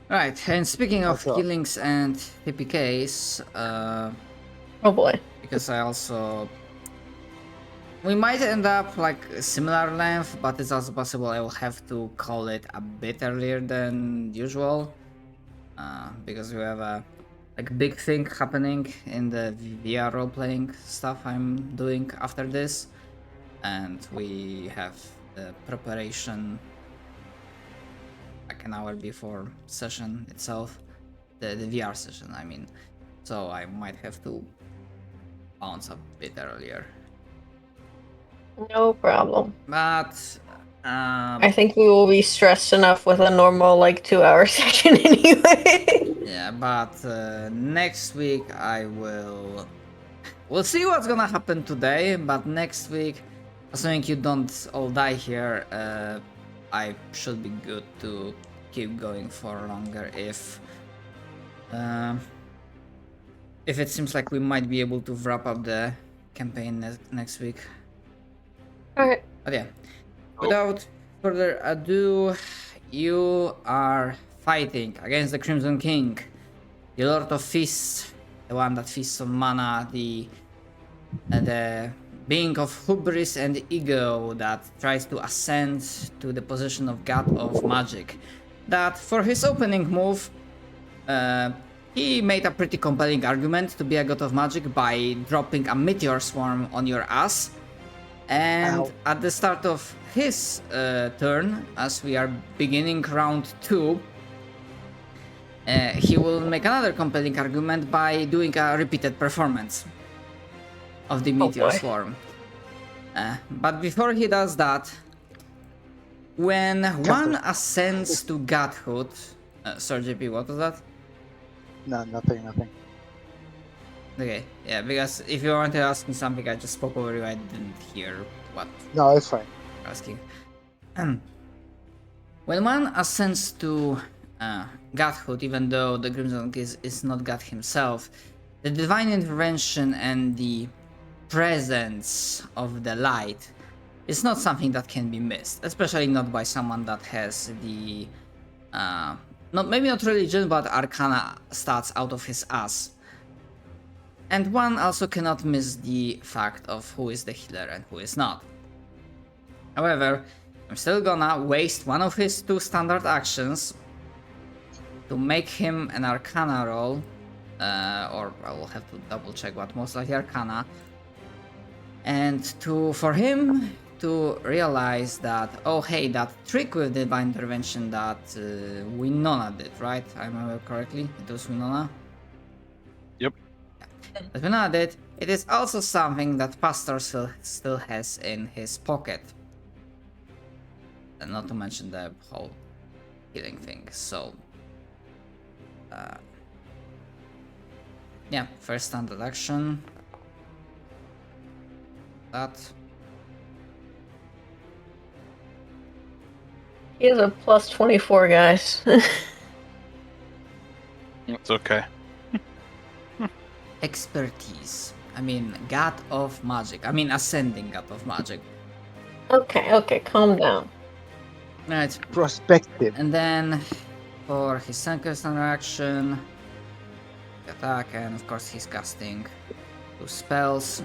Right, and speaking of Okay. healings and TPKs, Oh boy. because I also... We might end up like a similar length, but it's also possible I will have to call it a bit earlier than usual. Because we have a big thing happening in the VR role-playing stuff I'm doing after this. And we have the preparation like an hour before session itself, the VR session I mean, so I might have to bounce a bit earlier, No problem. but I think we will be stressed enough with a normal 2-hour session anyway. yeah, but next week we'll see what's gonna happen today, but next week, assuming you don't all die here, I should be good to keep going for longer if it seems like we might be able to wrap up the campaign next week. Alright. But yeah, without further ado, you are fighting against the Crimson King, the Lord of Feasts, the one that feasts on mana, the being of hubris and ego that tries to ascend to the position of God of Magic. That for his opening move, he made a pretty compelling argument to be a God of Magic by dropping a meteor swarm on your ass. And Ow. at the start of his turn, as we are beginning round 2, he will make another compelling argument by doing a repeated performance of the meteor boy. swarm. But before he does that, when one ascends to godhood, Sir JP, what was that? No, nothing. Okay, yeah, because if you wanted to ask me something, I just spoke over you. I didn't hear what No, it's fine. you're asking. When one ascends to godhood, even though the Crimson is not God himself, the divine intervention and the presence of the light is not something that can be missed, especially not by someone that has the maybe not religion, but arcana stats out of his ass. And one also cannot miss the fact of who is the healer and who is not. However, I'm still gonna waste one of his 2 standard actions to make him an arcana roll, or I will have to double check, but most likely arcana, and for him to realize that, oh hey, that trick with divine intervention that Winona did, right? I remember correctly, it was Winona? Yep. That Winona did, it is also something that Pastor still has in his pocket. And not to mention the whole healing thing, so... yeah, first standard action. That... He has a plus 24, guys. It's okay. Expertise. I mean, God of Magic. I mean, Ascending God of Magic. Okay, calm down. Right. Prospective. And then for his second standard action, attack, and of course he's casting 2 spells.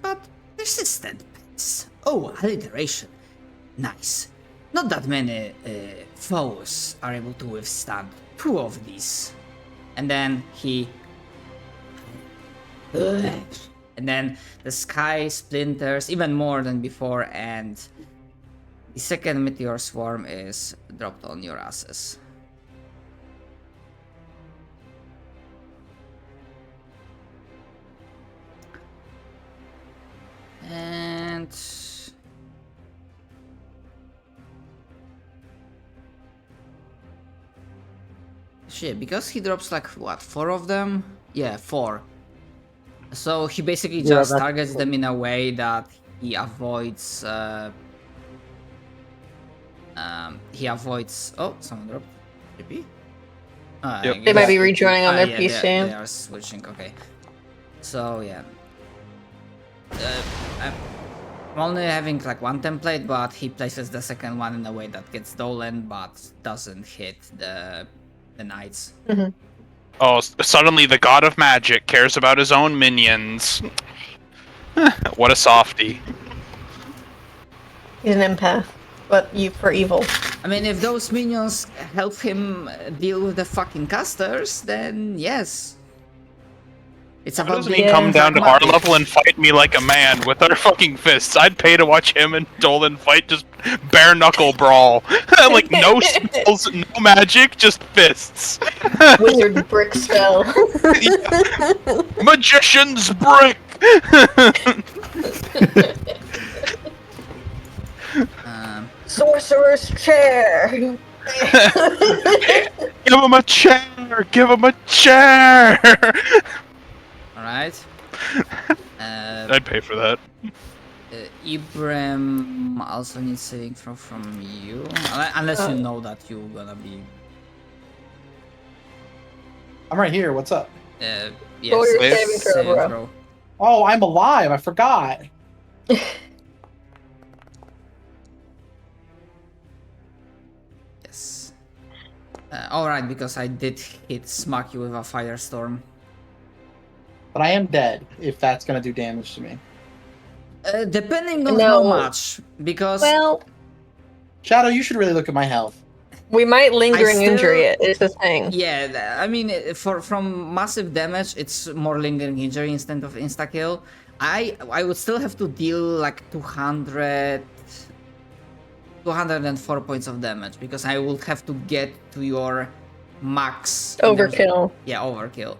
But persistent pets. Oh, alliteration. Nice. Not that many foes are able to withstand 2 of these. And then he... and then the sky splinters even more than before, and the second meteor swarm is dropped on your asses. And... shit, because he drops like, what, 4 of them? Yeah, 4. So he basically Yeah, just that's targets cool. them in a way that he avoids... oh, someone dropped GP? Yep. They might be rejoining on their yeah, PC. they are switching, okay. So, yeah. I'm only having like one template, but he places the second one in a way that gets stolen, but doesn't hit the knights. Oh, suddenly the god of magic cares about his own minions. What a softie. He's an empath, but for evil. I mean, if those minions help him deal with the fucking casters, then yes. It's Why about doesn't he being come down to our pragmatic. level and fight me like a man with our fucking fists? I'd pay to watch him and Dolan fight, just bare knuckle brawl. Like no spells, no magic, just fists. Wizard brick spell. Magician's brick! Sorcerer's chair. Give him a chair! Give him a chair! Alright. I'd pay for that. Ibrahim also needs saving throw from you. Unless you know that you're gonna be... I'm right here. What's up? Yes, Roll your saving throw, bro. Oh, I'm alive. I forgot. Yes. Alright, because I did hit smack you with a firestorm. But I am dead, if that's going to do damage to me. Depending on No. how much, because... Well, Shadow, you should really look at my health. we might lingering still- injury it. Is the thing. Yeah, I mean, from massive damage, it's more lingering injury instead of insta kill. I would still have to deal like 204 points of damage because I would have to get to your max. Overkill. Yeah, overkill.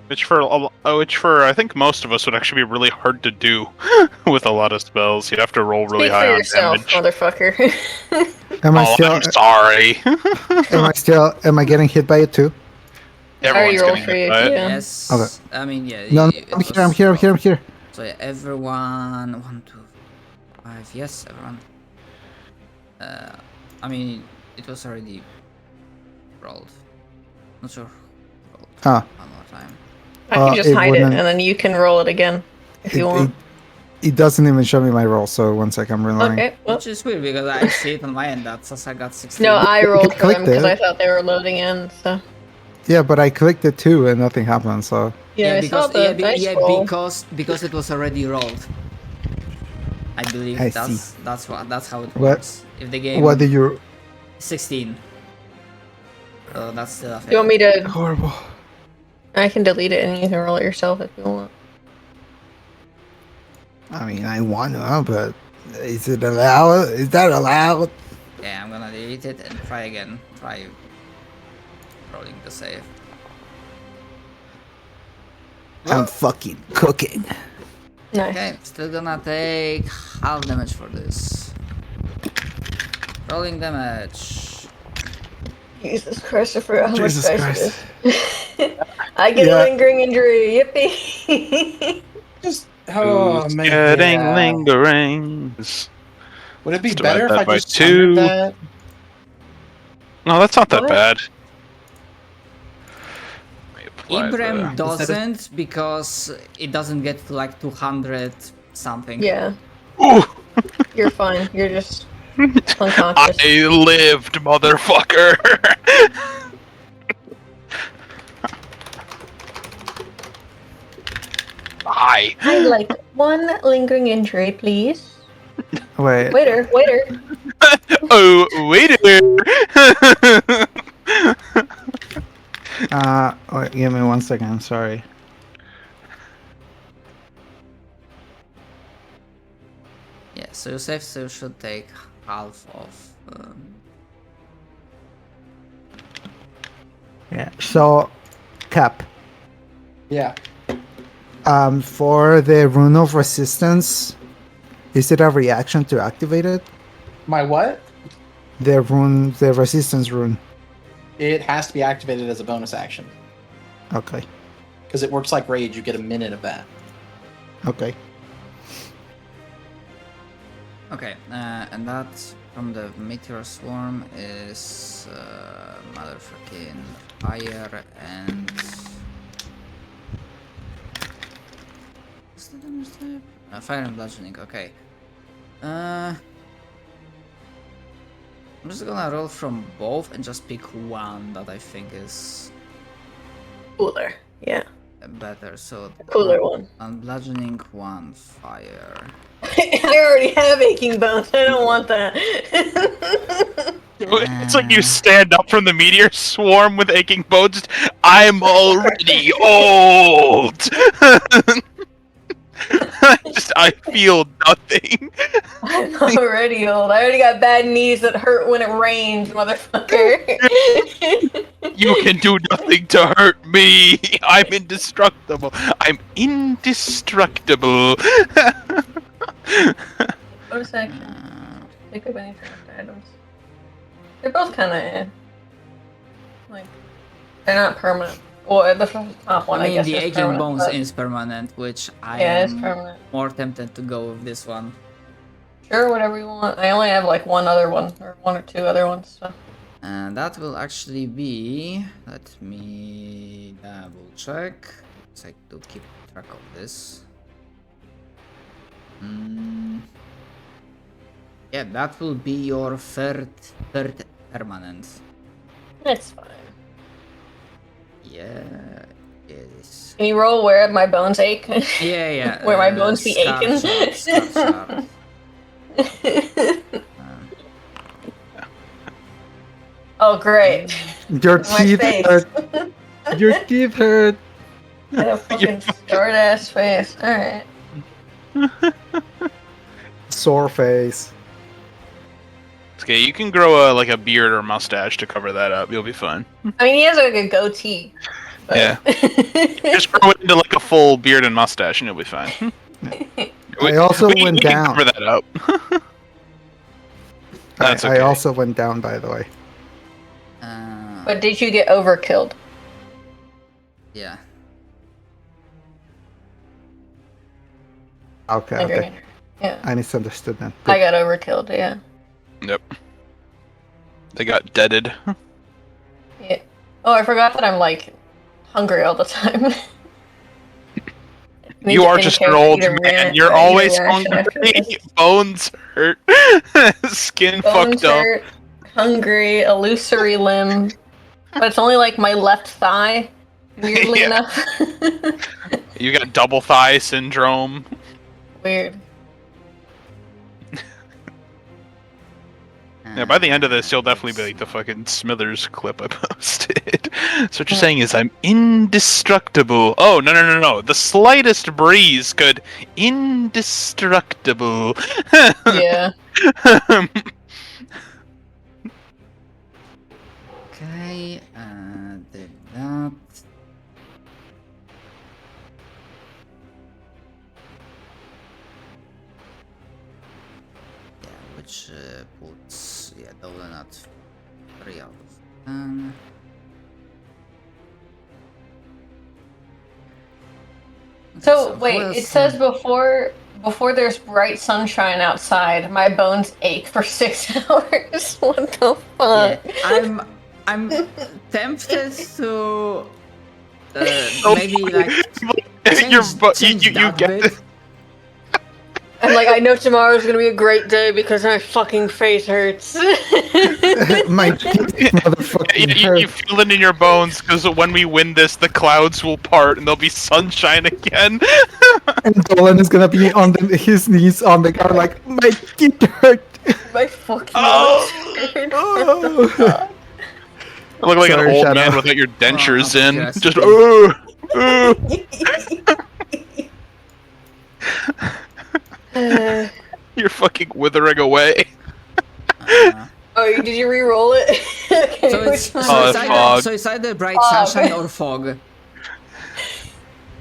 Which for I think most of us would actually be really hard to do with a lot of spells. You'd have to roll really Speak high for on yourself, damage. motherfucker. Am I Oh, still? I'm sorry. Am I getting hit by it too? Everyone's roll getting for hit you, by it. yeah. Yes. Okay. I mean, yeah. No, it I'm was- here. I'm here. So yeah, everyone. 1, 2, 5. Yes, everyone. I mean, it was already rolled. Not sure. Rolled. Ah. One more time. I can just it hide it, wouldn't- and then you can roll it again if you want. It doesn't even show me my roll. So one sec, I'm reloading. Okay. Well, Which is weird because I see it on my end that Sasa got 16. no, I rolled for them clicked because it. I thought they were loading in. So Yeah, but I clicked it too and nothing happened. So yeah, I saw because the dice roll. because it was already rolled. I believe I that's how it What- works. If the game what did you? 16. So that's still a fail. You want me to? Horrible. I can delete it, and you can roll it yourself if you want. I mean, I want to, but is it allowed? Is that allowed? Yeah, I'm gonna delete it and try again. Try rolling the save. I'm fucking cooking. Nice. Okay, still gonna take half damage for this. Rolling damage. Jesus Christ, I forgot how Jesus much dice Christ. it is. I get Yeah. a lingering injury. Yippee! Just oh Who's man. getting yeah. lingerings? Would it be Just better divide if that I by just 2. tundered that? No, that's not that What? bad. Let me apply Ibrahim the- doesn't because it doesn't get to like 200 something. Yeah, Ooh! you're fine. You're just unconscious. I lived, motherfucker! Hi. I'd like one lingering injury, please. Wait. Waiter. Oh, waiter! Wait, give me 1 second. I'm sorry. Yeah, so your save still should take half of. Yeah. So, Cap. Yeah. For the rune of resistance, is it a reaction to activate it? My what? The resistance rune. It has to be activated as a bonus action. Okay. Because it works like rage, you get a minute of that. Okay. Okay, and that from the meteor swarm is motherfucking fire and. What's the damage type? Fire and bludgeoning, okay. I'm just gonna roll from both and just pick one that I think is Cooler. Yeah. better. So The cooler one. on bludgeoning, one fire. I already have aching bones. I don't want that. It's like you stand up from the meteor swarm with aching bones. I'm already old. I feel nothing. I'm already old. I already got bad knees that hurt when it rains, motherfucker. You can do nothing to hurt me. I'm indestructible. I'm indestructible. What a second. Pick up any craft items. They're both kind of like they're not permanent. Well, the top one, I I mean, guess, the is aching permanent, bones but- is permanent, which I Yeah, it's am permanent. more tempted to go with this one. Sure, whatever you want. I only have like one other one, or one or two other ones. So. And that will actually be. Let me double check. It's like to keep track of this. Yeah, that will be your third permanent. It's fine. Yeah, yes. Can you roll where my bones ache? Yeah, yeah. Where my bones be scarf aching? shard, scarf shard. Oh, great. Your My teeth face. hurt. Your teeth hurt. Got a fucking scarred ass face. Alright. Sore face. Okay, you can grow a beard or mustache to cover that up. You'll be fine. I mean, he has like a goatee. But... Yeah. Just grow it into like a full beard and mustache, and you'll be fine. I also we went can down. cover that up. That's I okay. also went down, by the way. But did you get overkilled? Yeah. Okay, okay. Yeah. I misunderstood then. I got overkilled, yeah. Yep. They got deaded. Yeah. Oh, I forgot that I'm like hungry all the time. You are just an old man. You're always hungry. Bones hurt. Skin Bones fucked up. hurt, hungry, illusory limb. But it's only like my left thigh, weirdly Yeah. enough. You got double thigh syndrome. Weird. Yeah, by the end of this, you'll definitely be like the fucking Smithers clip I posted. So what you're saying is I'm indestructible. Oh, no. The slightest breeze could indestructible. Yeah. Okay, did that. Yeah, which puts Dolan at 3 out of 10. So who wait, else, it says before there's bright sunshine outside, my bones ache for 6 hours. What the fuck? Yeah, I'm tempted to maybe like Your change you that get bit. this. I'm like, I know tomorrow's gonna be a great day because my fucking face hurts. My teeth motherfucking You hurt. feel it in your bones because when we win this, the clouds will part and there'll be sunshine again. And Dolan is gonna be on his knees on the ground like, my teeth hurt. My fucking Oh. legs hurt. Oh. I look like Sorry, an old Shadow. man without your dentures Oh, in. yes. Just you're fucking withering away. Oh, did you re-roll it? Okay, So it's, which one? Oh, fog. so it's either bright Fog. sunshine or fog.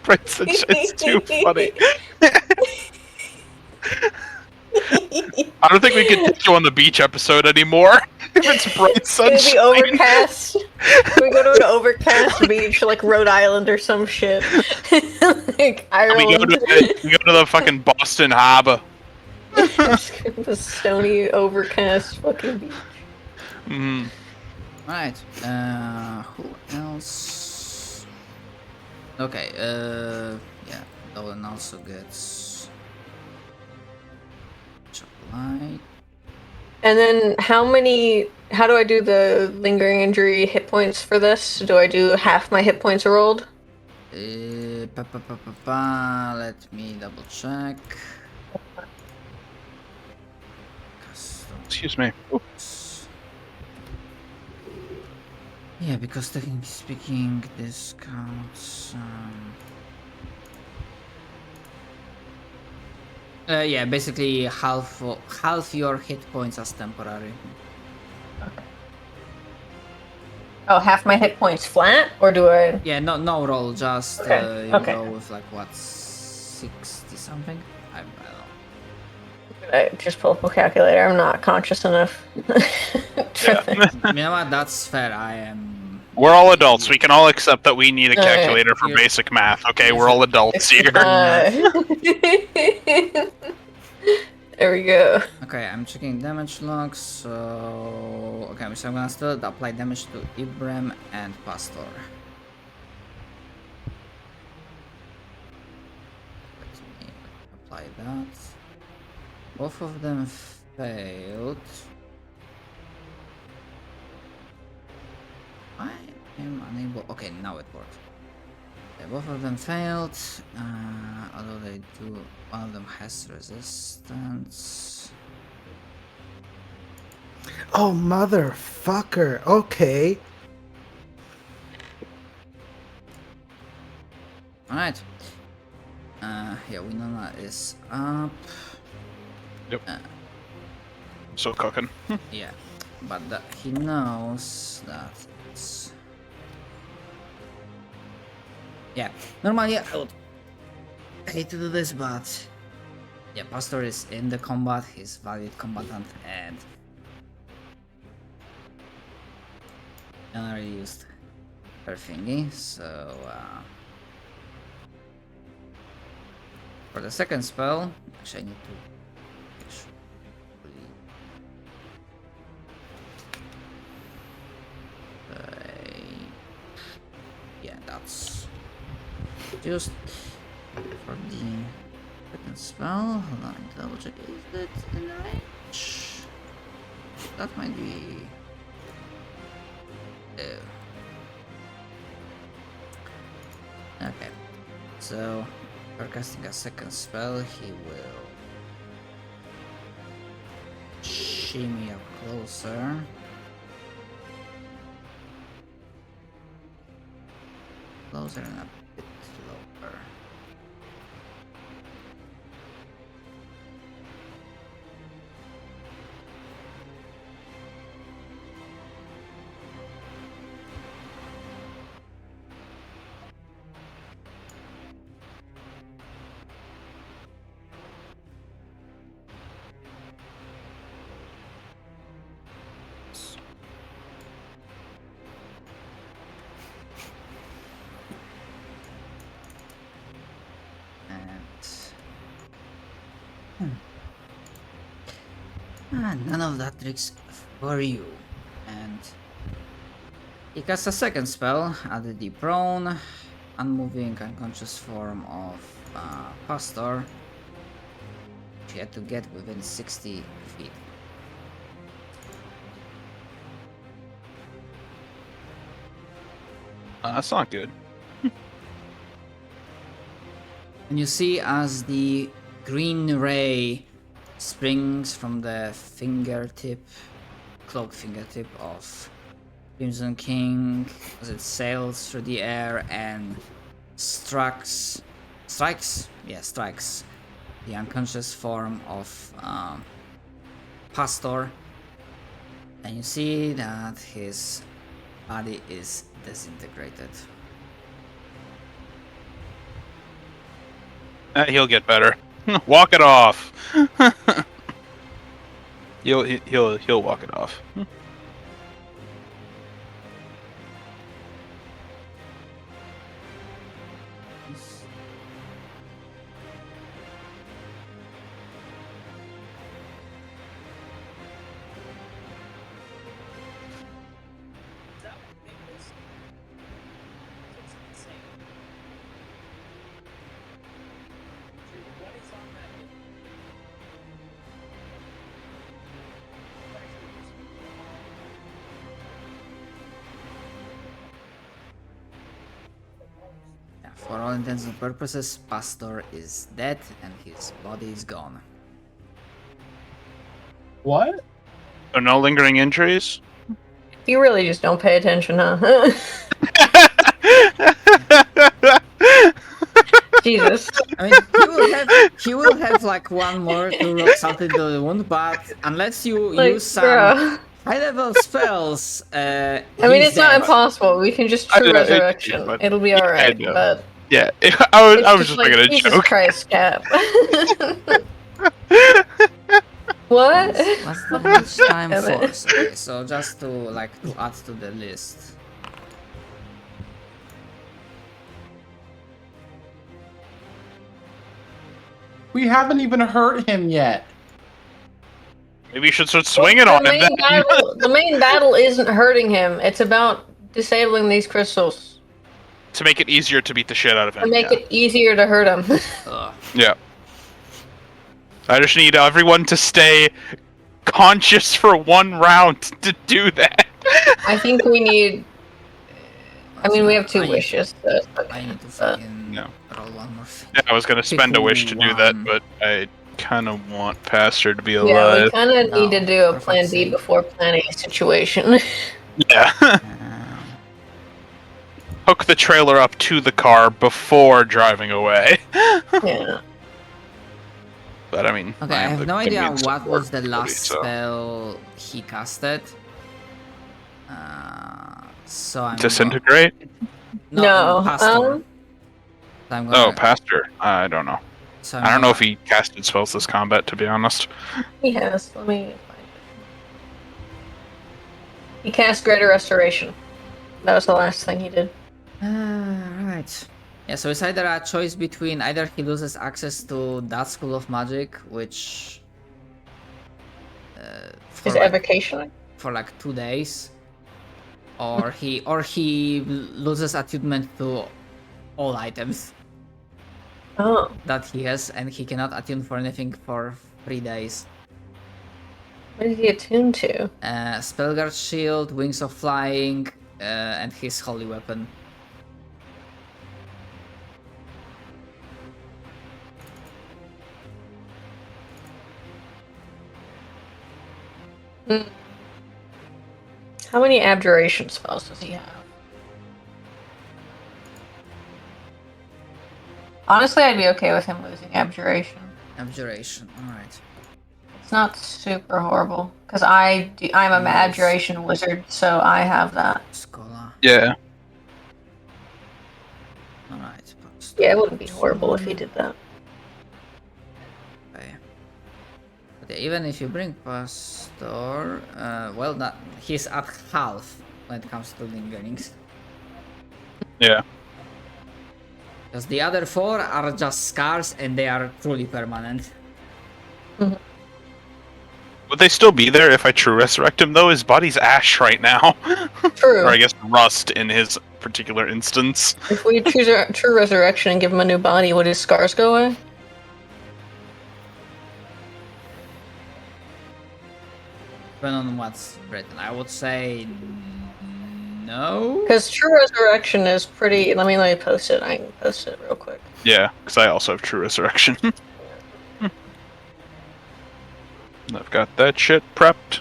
Right, it's too funny. I don't think we can take you on the beach episode anymore. If it's bright It's gonna be sunshine. overcast. We go to an overcast beach, like Rhode Island or some shit. Like We Ireland. go to the fucking Boston Harbor. The stony, overcast fucking beach. Mm. Right. Who else? Okay. Yeah. Dolan also gets Alright. And then how do I do the lingering injury hit points for this? Do I do half my hit points rolled? Let me double check. Excuse me. Ooh. Yeah, because technically speaking, this counts. Yeah, basically half your hit points as temporary. Oh, half my hit points flat, or do I? Yeah, no roll, just Okay, you okay. go with like what 60 something. I don't know. I just pull up a calculator. I'm not conscious enough. Yeah. You know what? That's fair. I am. We're all adults. We can all accept that we need a Alright. calculator for You're- basic math. Okay, we're all adults here. There we go. Okay, I'm checking damage logs. So okay, so I'm gonna still apply damage to Ibrahim and Pastor. Let me apply that. Both of them failed. I am unable. Okay, now it works. Yeah, both of them failed. Although they do. One of them has resistance. Oh, motherfucker. Okay. Alright. Yeah, Winona is up. Yep. So cooking. Yeah, but he knows that it's. Yeah, normally I would hate to do this, but yeah, Pastor is in the combat. He's valid combatant and already used her thingy, so for the second spell, actually I need to. Yeah, that's just for the second spell. Hold on, double check. Is it in range? That might be. Okay, so for casting a second spell, he will shimmy up closer. Closer and a bit lower. None of that tricks for you. And he casts a second spell at the prone, unmoving, unconscious form of Pastor. She had to get within 60 feet. That's not good. And you see as the green ray springs from the cloak fingertip of Crimson King as it sails through the air and strikes the unconscious form of Pastor, and you see that his body is disintegrated. He'll get better. Walk it off. He'll walk it off. For all intents and purposes, Pastor is dead and his body is gone. What? So no lingering injuries? You really just don't pay attention, huh? Jesus. I mean, he will have like one more to rub salt into the wound, but unless you Like, use some bruh. high-level spells, I mean, it's not dead. impossible. We can just true resurrection. but- It'll be yeah, I alright, know. but Yeah, it's I was just like, making a Jesus joke. Christ, Cap. What? What's the much time Damn it. force? Okay, so just to add to the list. We haven't even hurt him yet. Maybe you should start swinging on him then. The main battle isn't hurting him. It's about disabling these crystals To make it easier to beat the shit out of him. to make yeah. it easier to hurt him. Ugh. Yeah. I just need everyone to stay conscious for one round to do that. I think we need. I mean, we have two I need- wishes. I need to fucking No. roll one more thing. Yeah, I was gonna spend a wish to do that, One. but I kind of want Pastor to be Yeah, we alive. kind of need to do a for plan fuck's B sake. before plan A situation. Yeah. Hook the trailer up to the car before driving away. Yeah. But I mean, Okay, I am have the no idea convenience what support was the buddy, last so- spell he casted. So I'm Disintegrate? No, Pastor. I'm Oh, gonna, Pastor. I don't know. so I don't know if he casted spells this combat, to be honest. He has. Let me find it. He cast Greater Restoration. That was the last thing he did. Right. Yeah, so it's either a choice between either he loses access to that school of magic, which for Is like, evocation? for like 2 days, or he loses attunement to all items Oh. that he has, and he cannot attune for anything for 3 days. What is he attuned to? Spellguard Shield, Wings of Flying, and his holy weapon. How many abjuration spells does he have? Honestly, I'd be okay with him losing abjuration. Abjuration, alright. It's not super horrible because I'm a abjuration wizard, so I have that. Scholar, Yeah. alright. Yeah, it wouldn't be horrible if he did that. Okay. But yeah, even if you bring Pastor, well, that he's at half when it comes to lingerings. Yeah. Because the other 4 are just scars and they are truly permanent. Would they still be there if I true resurrect him, though? His body's ash right now. True. Or I guess rust in his particular instance. If we choose a true resurrection and give him a new body, would his scars go away? Depending on what's written, I would say no. Because true resurrection is pretty. Let me post it. I can post it real quick. Yeah, because I also have true resurrection. I've got that shit prepped.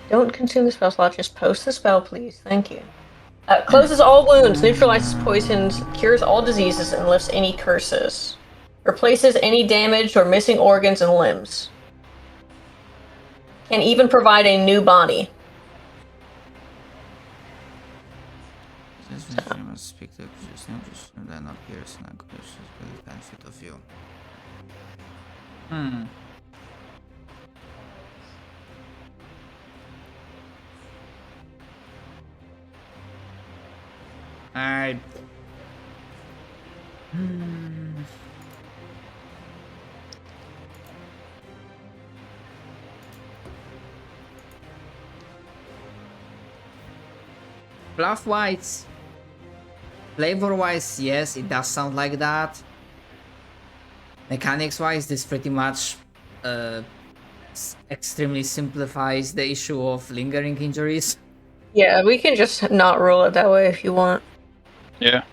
Don't consume the spell slot. Just post the spell, please. Thank you. Closes all wounds, neutralizes poisons, cures all diseases, and lifts any curses. Replaces any damaged or missing organs and limbs. Can even provide a new body. Speak to they're not pierced and the benefit of you. I. Bluff wise, flavor wise, yes, it does sound like that. Mechanics wise, this pretty much extremely simplifies the issue of lingering injuries. Yeah, we can just not roll it that way if you want. Yeah.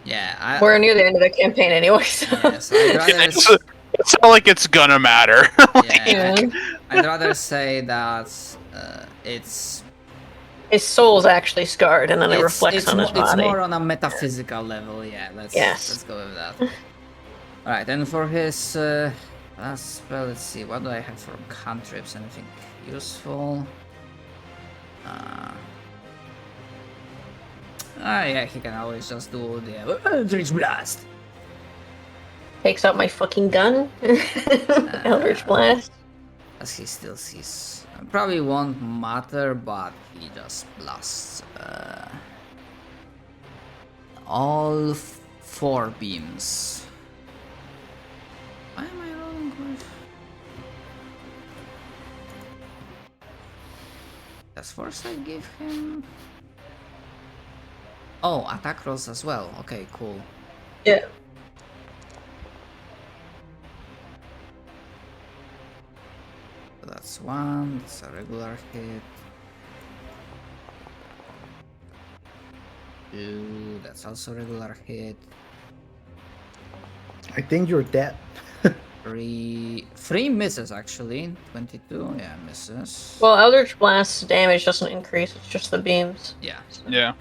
Yeah, We're near the end of the campaign anyway, so. yes, I'd rather It's not like it's gonna matter. yeah, I'd rather say that it's His soul's actually scarred, and then it reflects on his body. It's more on a metaphysical level. Yeah, let's go with that. All right, and for his last spell, let's see. What do I have for cantrips? Anything useful? Yeah, he can always just do the Eldritch Blast. Takes out my fucking gun. Eldritch Blast. As he still sees. Probably won't matter, but he just blasts all 4 beams. Why am I rolling with? Does foresight give him? Oh, attack rolls as well. Okay, cool. Yeah. So that's 1. That's a regular hit. 2. That's also a regular hit. I think you're dead. 3 misses actually. 22. Yeah, misses. Well, Eldritch Blast's damage doesn't increase, it's just the beams. Yeah. Yeah.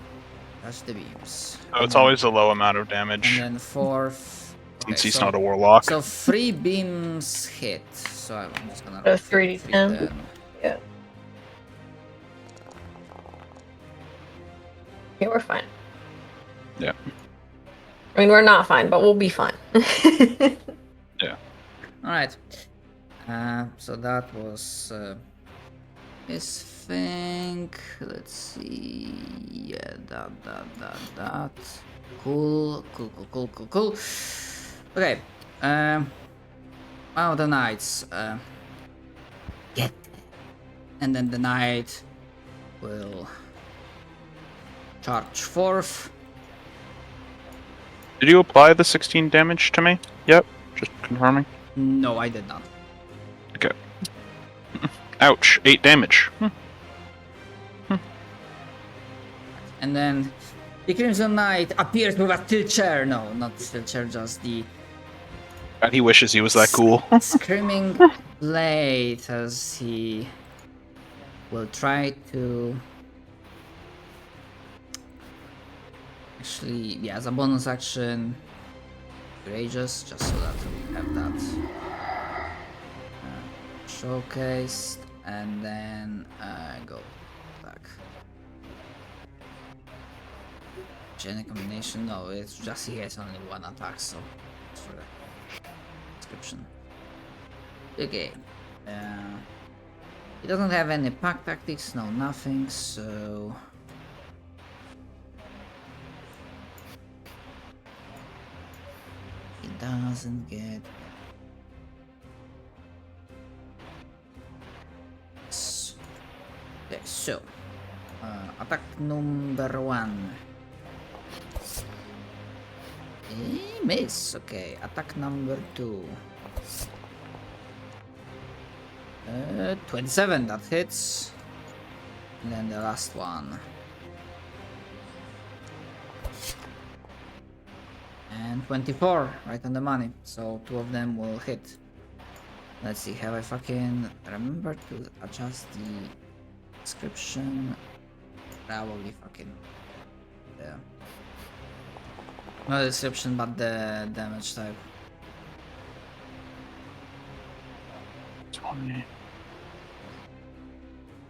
That's the beams. So it's always a low amount of damage. And then 4th. Since he's not a warlock. So 3 beams hit. So I'm just gonna So roll 3d10. Yeah. Yeah, we're fine. Yeah. I mean, we're not fine, but we'll be fine. Yeah. Alright. So that was his thing. Let's see. Yeah, that. Cool. Okay. The knights. Get. And then the knight will charge forth. Did you apply the 16 damage to me? Yep. Just confirming. No, I did not. Okay. Ouch. 8 damage. And then the Crimson Knight appears with a steel chair. No, not steel chair, just the God, he wishes he was that cool. screaming blade as he will try to. Actually, yeah, as a bonus action, courageous, just so that we have that showcased, and then go back. Any combination? No, it's just he has only 1 attack, so it's for the description. Okay. He doesn't have any pack tactics, no nothing, so. He doesn't get. Okay, so attack number 1. Miss. Okay, attack number 2. 27, that hits. And then the last one. And 24, right on the money. So 2 of them will hit. Let's see, have I fucking remember to adjust the description? Probably fucking. Yeah. Not the description, but the damage type. 20.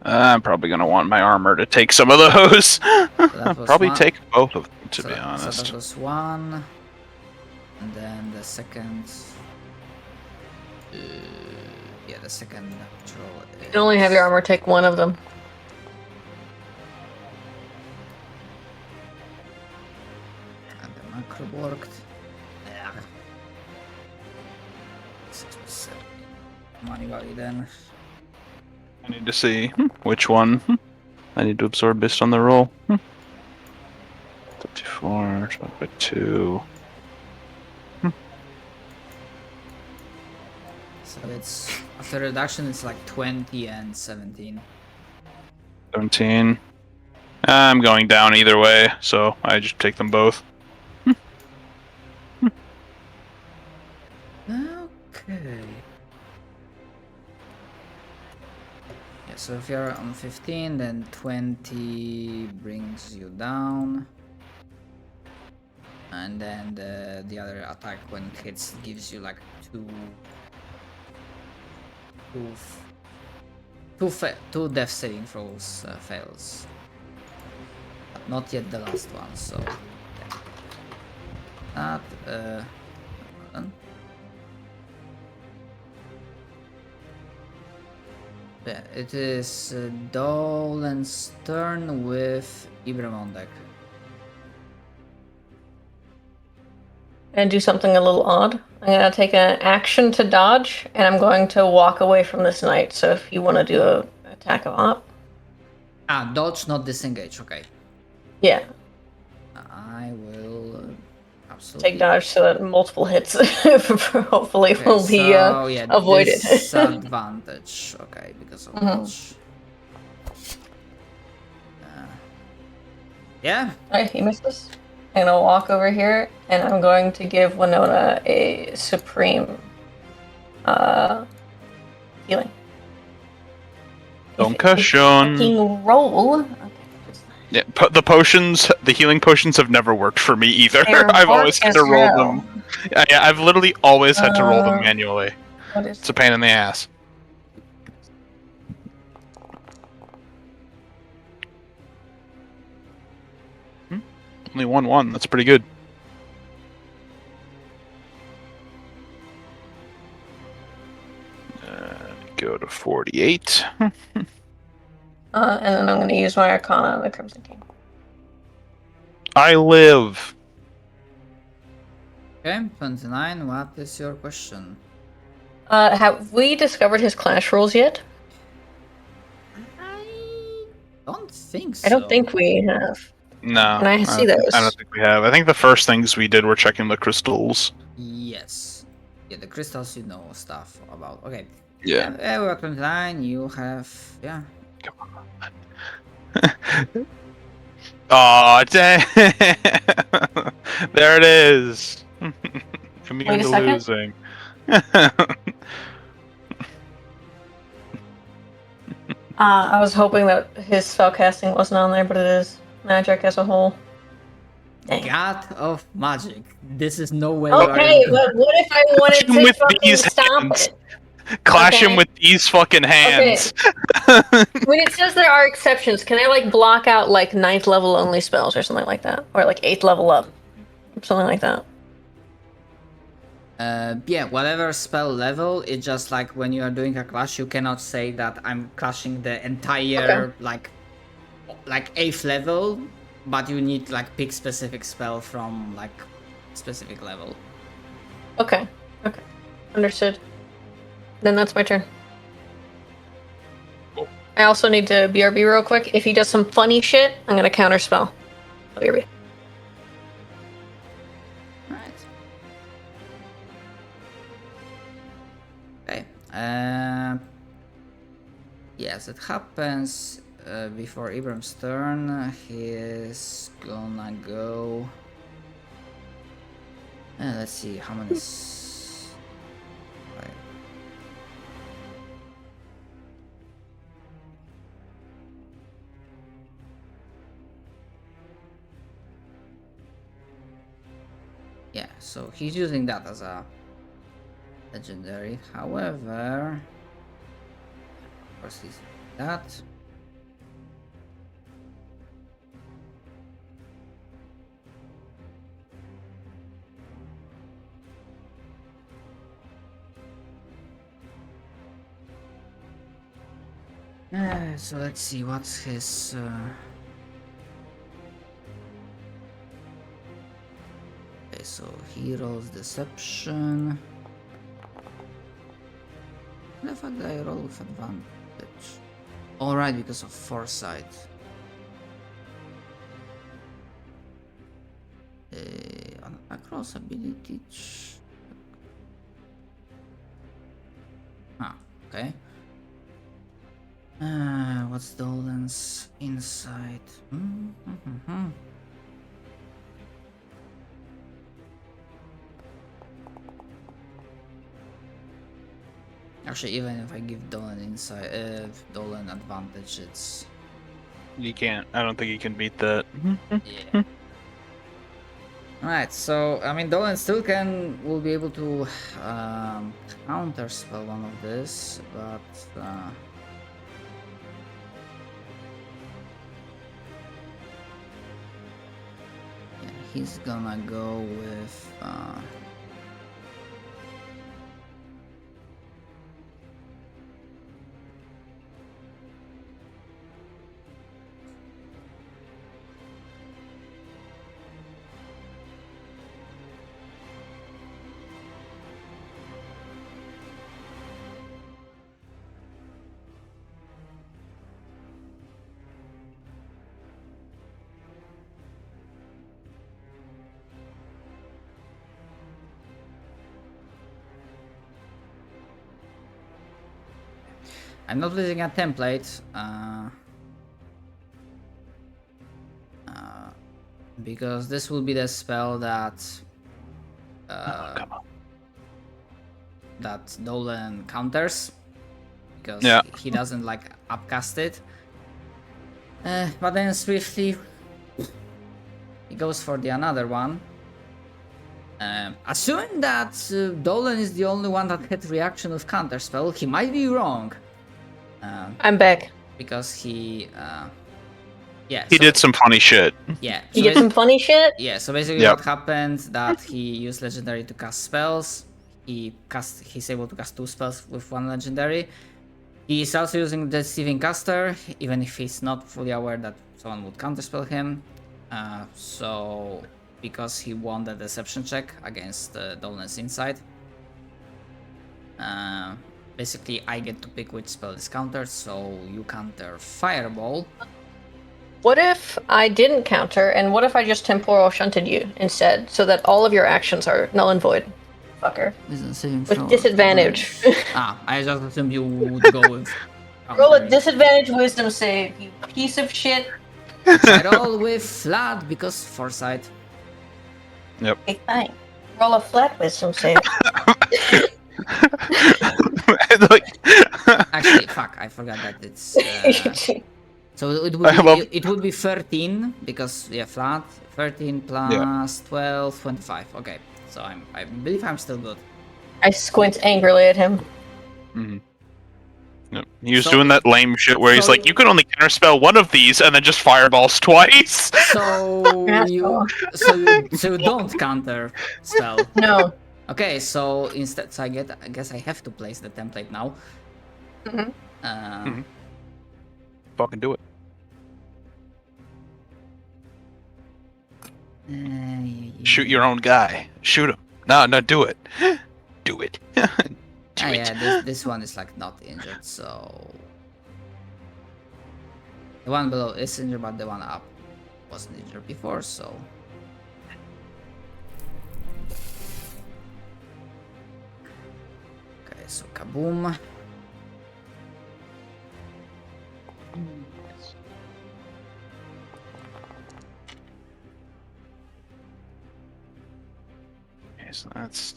I'm probably gonna want my armor to take some of those. So that was Probably 1. take both of them, to So be that honest. was 1. And then the second. Yeah, the second natural. You can only have your armor take 1 of them. And the macro worked. Yeah. 6%. Manually then. I need to see which one I need to absorb based on the roll. 54, divided by 2. So it's after reduction, it's like 20 and 17. 17. I'm going down either way, so I just take them both. Okay. Yeah, so if you're on 15, then 20 brings you down. And then the other attack, when it hits, gives you like two death saving throws fails. But not yet the last one, so yeah. That hold on. Yeah, it is Dolan's turn with Ibram on deck. And do something a little odd. I'm gonna take an action to dodge, and I'm going to walk away from this knight. So if you want to do a attack of op, Dodge, not disengage. Okay. yeah, I will absolutely take dodge so that multiple hits hopefully Okay, will be so, yeah, avoided. disadvantage. Okay, because of dodge. Yeah. Alright, he misses. I'm gonna walk over here, and I'm going to give Winona a supreme healing. Concussion. Fucking roll. Okay. Yeah, the potions, the healing potions have never worked for me either. They're I've always had to hard as roll hell. them. Yeah, I've literally always had to roll them manually. What is It's a pain in the ass. Only 1-1. That's pretty good. Go to 48. and then I'm gonna use my Arcana on the Crimson King. I live. Okay, 29. What is your question? Have we discovered his clash rules yet? I don't think so. I don't think we have. No. Can I see those? I don't think we have. I think the first things we did were checking the crystals. Yes. Yeah, the crystals you know stuff about. Okay. Yeah. We're at 29. You have. Yeah. Oh, dang. There it is. Coming Wait a into second. losing. I was hoping that his spellcasting wasn't on there, but it is. Magic as a whole. Dang. God of magic. This is no way. we are Okay, gonna- but what if I wanted Him to with fucking these stop hands. it? Clash Okay. him with these fucking hands. When it says there are exceptions, can I like block out like 9th level only spells or something like that? Or like 8th level up? Something like that. Yeah, whatever spell level, it's just like when you are doing a clash, you cannot say that I'm clashing the entire like 8th level, but you need like pick specific spell from like specific level. Okay. Okay. Understood. Then that's my turn. Cool. I also need to BRB real quick. If he does some funny shit, I'm gonna counter spell. BRB. Right. Okay. Yes, it happens before Ibram's turn. He's gonna go. Let's see how many. Right. Yeah, so he's using that as a legendary. However, of course he's that. So let's see what's his. Okay, so he rolls deception. The fact that I roll with advantage. Alright, because of foresight. On across ability. Okay. What's Dolan's insight? Actually, even if I give Dolan insight, Dolan advantage, it's You can't. I don't think you can beat that. yeah. Alright, so I mean Dolan still will be able to counter spell one of this, but yeah, he's gonna go with I'm not using a template because this will be the spell that Come on. that Dolan counters because Yeah. he doesn't like upcast it. But then swiftly he goes for the another one. Assuming that Dolan is the only one that had reaction with counter spell, he might be wrong. I'm back. Because he yeah, He so- did some funny shit. yeah. You so did some funny shit? Yeah, so basically Yep. what happened that he used legendary to cast spells. He's able to cast 2 spells with 1 legendary. He's also using the deceiving caster, even if he's not fully aware that someone would counterspell him. So because he won the deception check against Dolan's insight. Basically I get to pick which spell is countered, so you counter Fireball. What if I didn't counter, and what if I just temporal shunted you instead, so that all of your actions are null and void? Fucker. Isn't saving With throw. disadvantage. I just assumed you would go with Roll a countering. disadvantage wisdom save, you piece of shit. I roll with flat because foresight. Okay, fine. Roll a flat wisdom save. Like- Actually, fuck, I forgot that it's. So it would I love- be, it would be 13 because yeah, flat 13 plus 12, 25. Okay, so I believe I'm still good. I squint angrily at him. Mhm. Yep. He was So- doing that lame shit where he's so- like, you can only counterspell one of these and then just fireballs twice. So Asshole. you don't counter spell. No. Okay, so instead, so I guess I have to place the template now. Mhm. Mhm. Fucking do it. Shoot your own guy. Shoot him. No, do it. Do it. Do it. Yeah, this one is like not injured, so the one below is injured, but the one up wasn't injured before, so. Okay, so kaboom. Okay, so that's.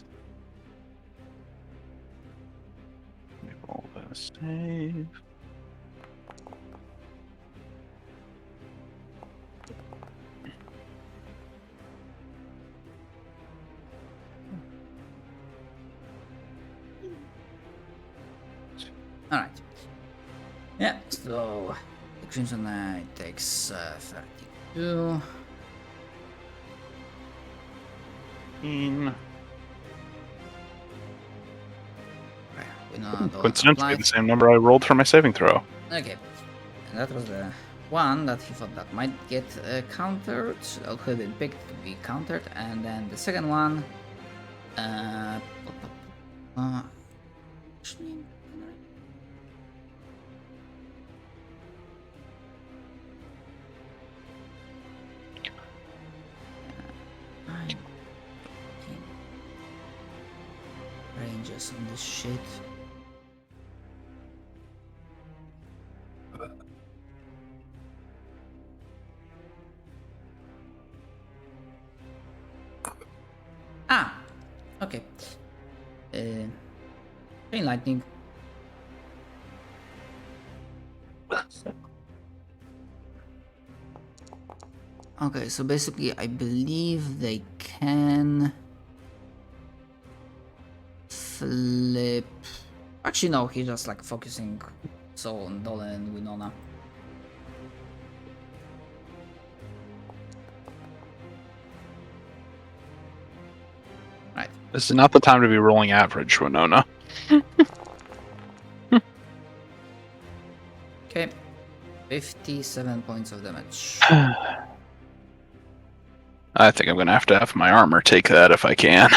Let me roll this save. Alright. Yeah, so the Crimson Knight takes 32. Mm. Okay, we know that all Coincidentally, applied. the same number I rolled for my saving throw. Okay, and that was the one that he thought that might get countered, or could have been picked to be countered, and then the second one. Actually, ranges on this shit. Chain lightning. Okay, so basically, I believe they can flip. Actually, no, he's just like focusing so on Dolan and Winona. Right. This is not the time to be rolling average, Winona. Okay. 57 points of damage. I think I'm gonna have my armor take that if I can.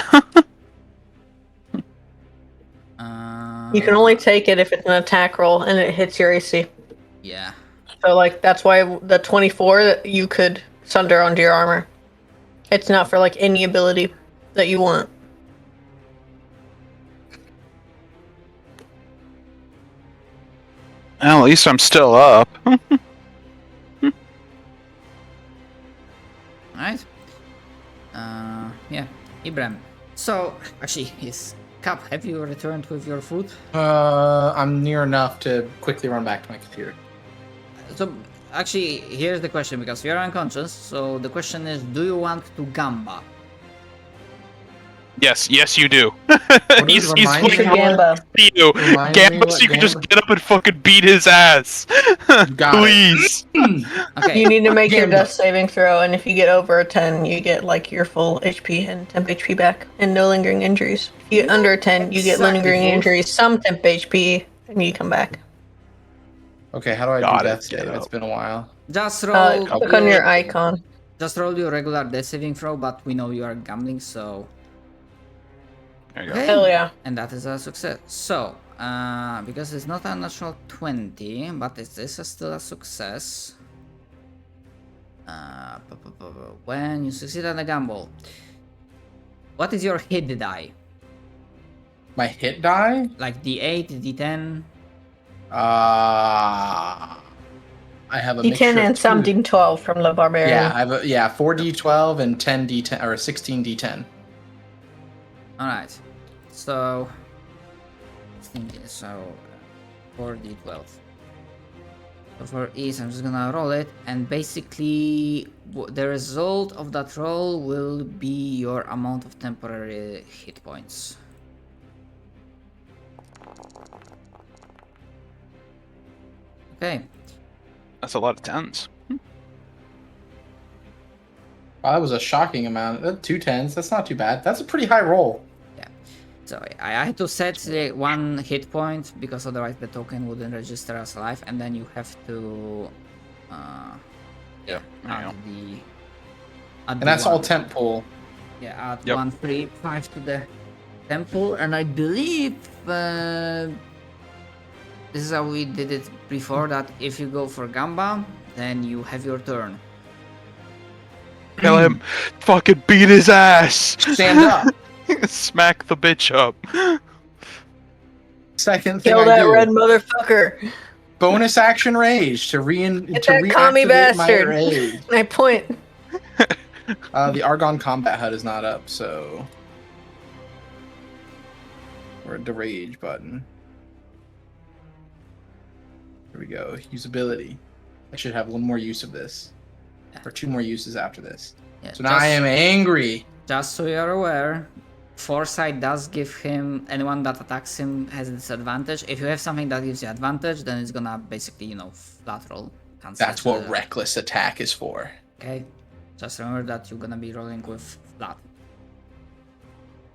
You can only take it if it's an attack roll and it hits your AC. Yeah. So, like, that's why the 24 that you could sunder onto your armor. It's not for, like, any ability that you want. Well, at least I'm still up. Alright. Yeah. Ibrahim. So, actually, yes. Cap, have you returned with your food? I'm near enough to quickly run back to my computer. So, actually, here's the question, because you're unconscious, so the question is, do you want to gamba? Yes, you do. he's remind me waiting what- Gamba. for you. Remind me Gamba, what so you can just Gamba- get up and fucking beat his ass. Got it. Please. Okay. You need to make your Gamba. death saving throw, and if you get over a 10, you get, like, your full HP and temp HP back, and no lingering injuries. If you get under a 10, you get Exactly, lingering fool. injuries, some temp HP, and you come back. Okay, how do I Got do it, death save? kiddo. It's been a while. Just roll. Click on your icon. Just roll your regular death saving throw, but we know you are gambling, so. There you go. Okay. Hell yeah. And that is a success. So, because it's not a natural 20, but it is still a success. When you succeed on a gamble, what is your hit die? My hit die? Like D8, D10? I have a D10 mixture and of some two. D12 from the Barbarian. Yeah, I have 4d12 and 10d10 or 16d10. Alright. So 4d12. So for ease, I'm just gonna roll it, and basically the result of that roll will be your amount of temporary hit points. Okay. That's a lot of tens. Wow, that was a shocking amount. 2 10s. That's not too bad. That's a pretty high roll. So I had to set one hit point because otherwise the token wouldn't register as life, and then you have to Yep. add the And that's all temp pool. Yeah, add Yep. 1, 3, 5 to the temple, and I believe this is how we did it before, that if you go for Gamba, then you have your turn. Kill him. Fucking beat his ass. Stand up. Smack the bitch up. Second thing Kill I that do. red motherfucker. Bonus action rage to Get that commie reactivate my bastard. rage. I point. The Argon combat HUD is not up, so we're at the rage button. Here we go. Usability. I should have one more use of this, or 2 more uses after this. Yeah, So now I am angry. Just so you're aware, Foresight does give him, anyone that attacks him has a disadvantage. If you have something that gives you advantage, then it's gonna basically, flat roll. Cancel That's what the- reckless attack is for. Okay, just remember that you're gonna be rolling with flat.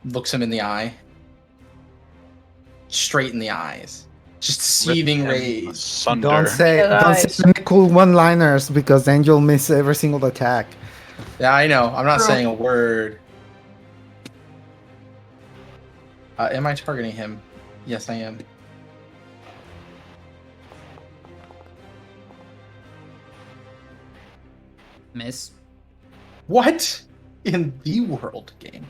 Looks him in the eye. Straight in the eyes. Just seething rage. Asunder. Don't say Eyes. any cool one-liners because then you'll miss every single attack. Yeah, I know. I'm not Girl. saying a word. Am I targeting him? Yes, I am. Miss. What? In the world game?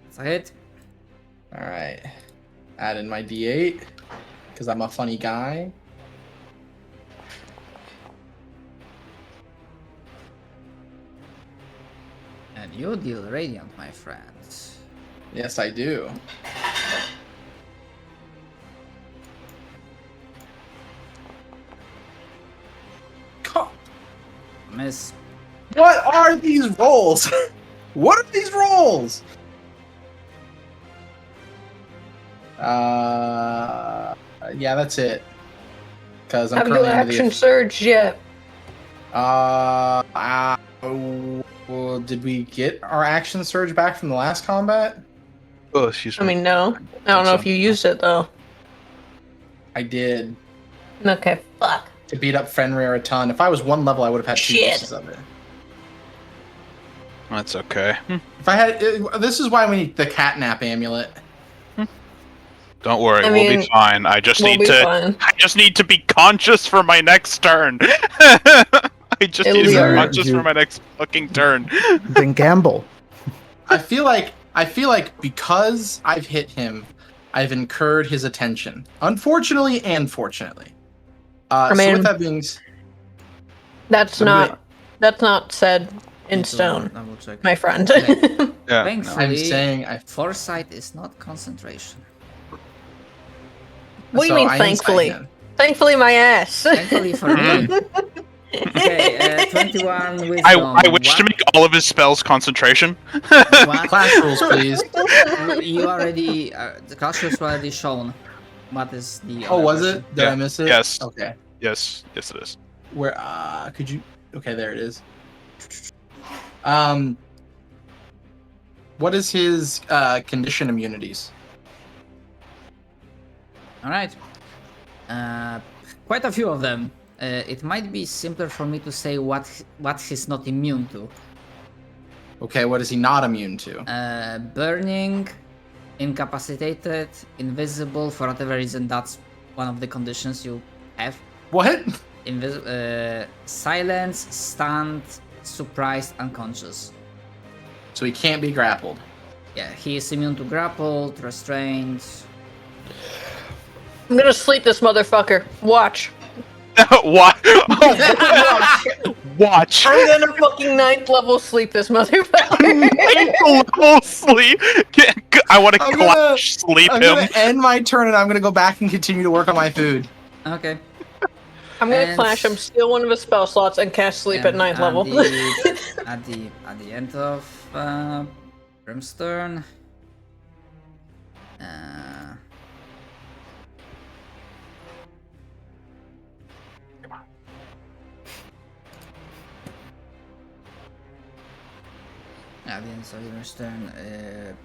It's a hit. Alright. Add in my D8. Because I'm a funny guy. And You deal radiant, my friend. Yes, I do. Miss. What are these rolls? What are these rolls? Yeah, that's it. Because I'm Have your currently under action the. surge yet? Well, did we get our action surge back from the last combat? Oh, excuse I me. mean, no. I don't know if you used it though. I did. Okay, fuck. To beat up Fenrir a ton. If I was one level, I would have had 2 Shit. uses of it. That's okay. If I had, this is why we need the catnap amulet. Don't worry, I we'll mean, be fine. I just we'll need be to. fine. I just need to be conscious for my next turn. I just It'll need to be be alright. conscious for my next fucking turn. Then gamble. I feel like because I've hit him, I've incurred his attention. Unfortunately and fortunately. So mean- with that being That's I'm not said in Need to stone, double check. my friend. Yeah. Thankfully, I'm saying foresight is not concentration. What do you so mean, I thankfully? insight him. Thankfully, my ass. Thankfully for me. Okay, 21 wisdom. I wish to What- make all of his spells concentration. what- Class rules, please. You already the class was already shown. What is the? Oh, other was question? it? Did I miss it? Yes. Okay. Yes, it is. Where? Could you? Okay, there it is. What is his condition immunities? All right. Quite a few of them. It might be simpler for me to say what he's not immune to. Okay, what is he not immune to? Burning, incapacitated, invisible. For whatever reason, that's one of the conditions you have. What? Silence, stunned, surprised, unconscious. So he can't be grappled. Yeah, he is immune to grappled, restrained. I'm gonna sleep this motherfucker. Watch. Watch. Watch. I'm gonna fucking 9th level sleep this motherfucker. Level sleep. I want to I'm gonna- clash sleep I'm him. gonna end my turn and I'm gonna go back and continue to work on my food. Okay. I'm gonna And- clash him, steal one of his spell slots, and cast sleep at And 9th level. at the end of Brimstone. At the end of Brimstone,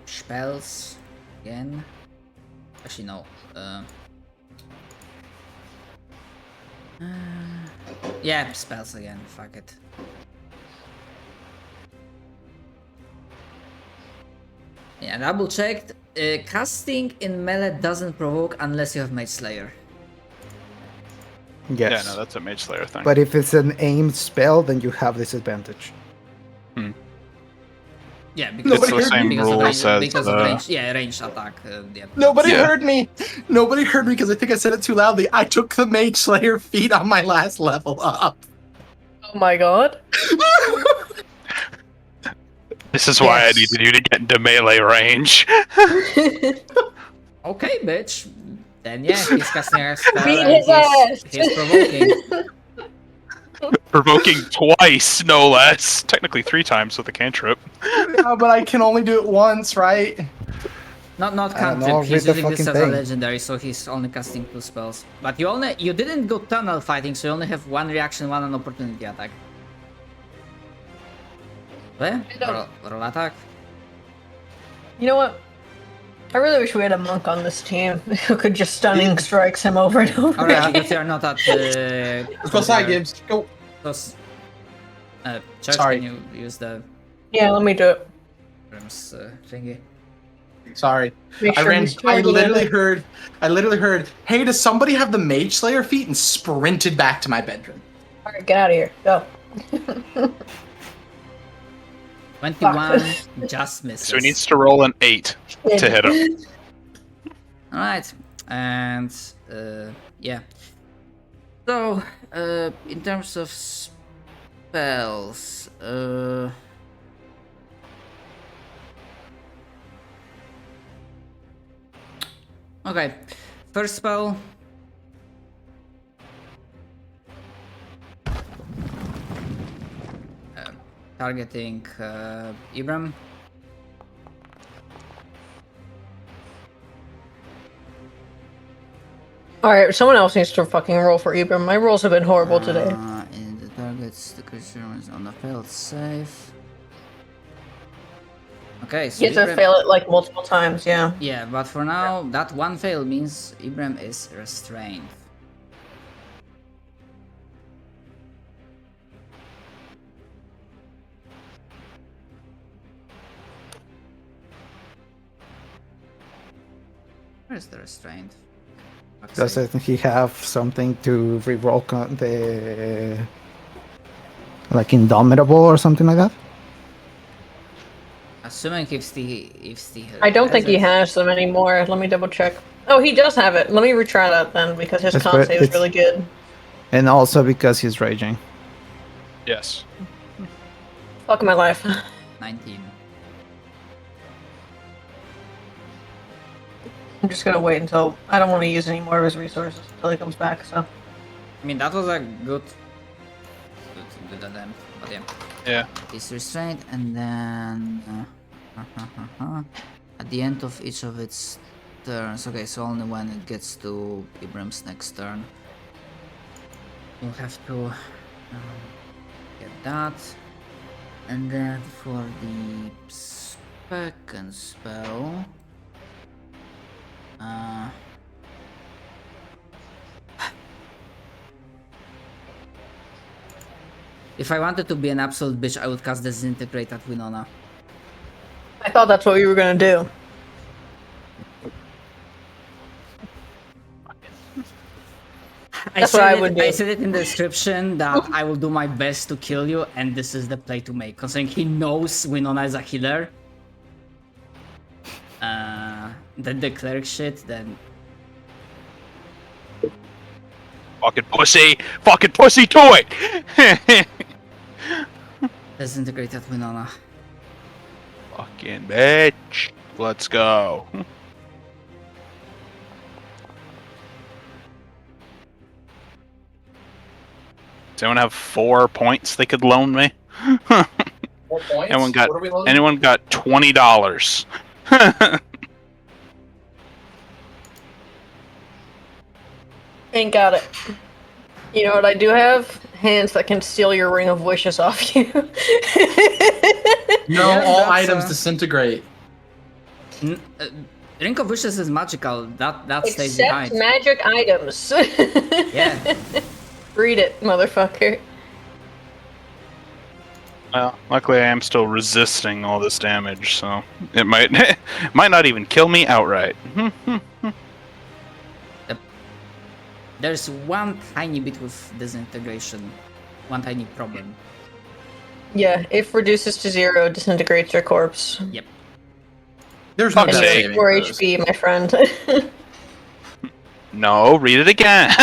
spells again. Actually, no. Yeah, spells again. Fuck it. Yeah, double checked. Casting in melee doesn't provoke unless you have Mage Slayer. Yes. Yeah, no, that's a Mage Slayer thing. But if it's an aimed spell, then you have disadvantage. Yeah, because It's the same because of rules range, as because of the- range. Yeah, range attack. Yeah. Nobody Yeah. heard me. Nobody heard me because I think I said it too loudly. I took the Mage Slayer feat on my last level up. Oh my god. This is why Yes. I needed you to get into melee range. Okay, bitch. Then yeah, he's casting a spell Beat and his ass. he's provoking. Provoking twice, no less. Technically 3 times with a cantrip. Yeah, but I can only do it once, right? Not I don't know, cantrip. read He's the using this as fucking a thing. legendary, so he's only casting 2 spells. But you didn't go tunnel fighting, so you only have 1 reaction, 1 an opportunity attack. Well, roll attack. You know what? I really wish we had a monk on this team who could just stunning strikes him over and over Alright, again. but you're not at Let's go side, Gibbs. Go. Close. Church, Sorry. can you use the Yeah, let me do it. Brims thingy? Sorry. Make I sure ran. he's I targeted. literally heard. Hey, does somebody have the Mage Slayer feat? And sprinted back to my bedroom. Alright, get out of here. Go. 21 just misses. So he needs to roll an 8 to hit him. Alright, and yeah. So, in terms of spells, Okay, first spell. Targeting Ibram. Alright, someone else needs to fucking roll for Ibram. My rolls have been horrible today. And the targets the creature is on the failed save. Okay, so You have to fail it like multiple times, yeah. Yeah, but for now, that one fail means Ibram is restrained. Where's the restraint? Doesn't he have something to revoke the like indomitable or something like that? Assuming if the I don't think he it. has them anymore. Let me double check. Oh, he does have it. Let me retry that then, because his That's con good. save is It's- really good. And also because he's raging. Yes. Fuck my life. 19. I'm just gonna wait until I don't want to use any more of his resources until he comes back. So I mean, that was a good attempt, but yeah. Yeah. It's restrained, and then at the end of each of its turns. Okay, so only when it gets to Ibram's next turn, we'll have to get that, and then for the second spell. If I wanted to be an absolute bitch, I would cast Disintegrate at Winona. I thought that's what we were gonna do. That's what I would do. I said it in the description that I will do my best to kill you, and this is the play to make. Considering he knows Winona is a healer. The cleric shit, then Fucking pussy! Fucking pussy toy! Disintegrate at Winona. Fucking bitch. Let's go. Does anyone have 4 points they could loan me? 4 points? Anyone got $20? Ain't got it. You know what I do have? Hands that can steal your ring of wishes off you. No, Yeah, all that's, items disintegrate. Ring of Wishes is magical. That stays Except behind. magic items. Yeah. Read it, motherfucker. Well, luckily I am still resisting all this damage, so it might might not even kill me outright. There's one tiny bit with disintegration. One tiny problem. Yeah, if reduces to 0, disintegrates your corpse. Yep. There's no Fuck's And death sake. you saving 4 throws. HP, my friend. No, read it again.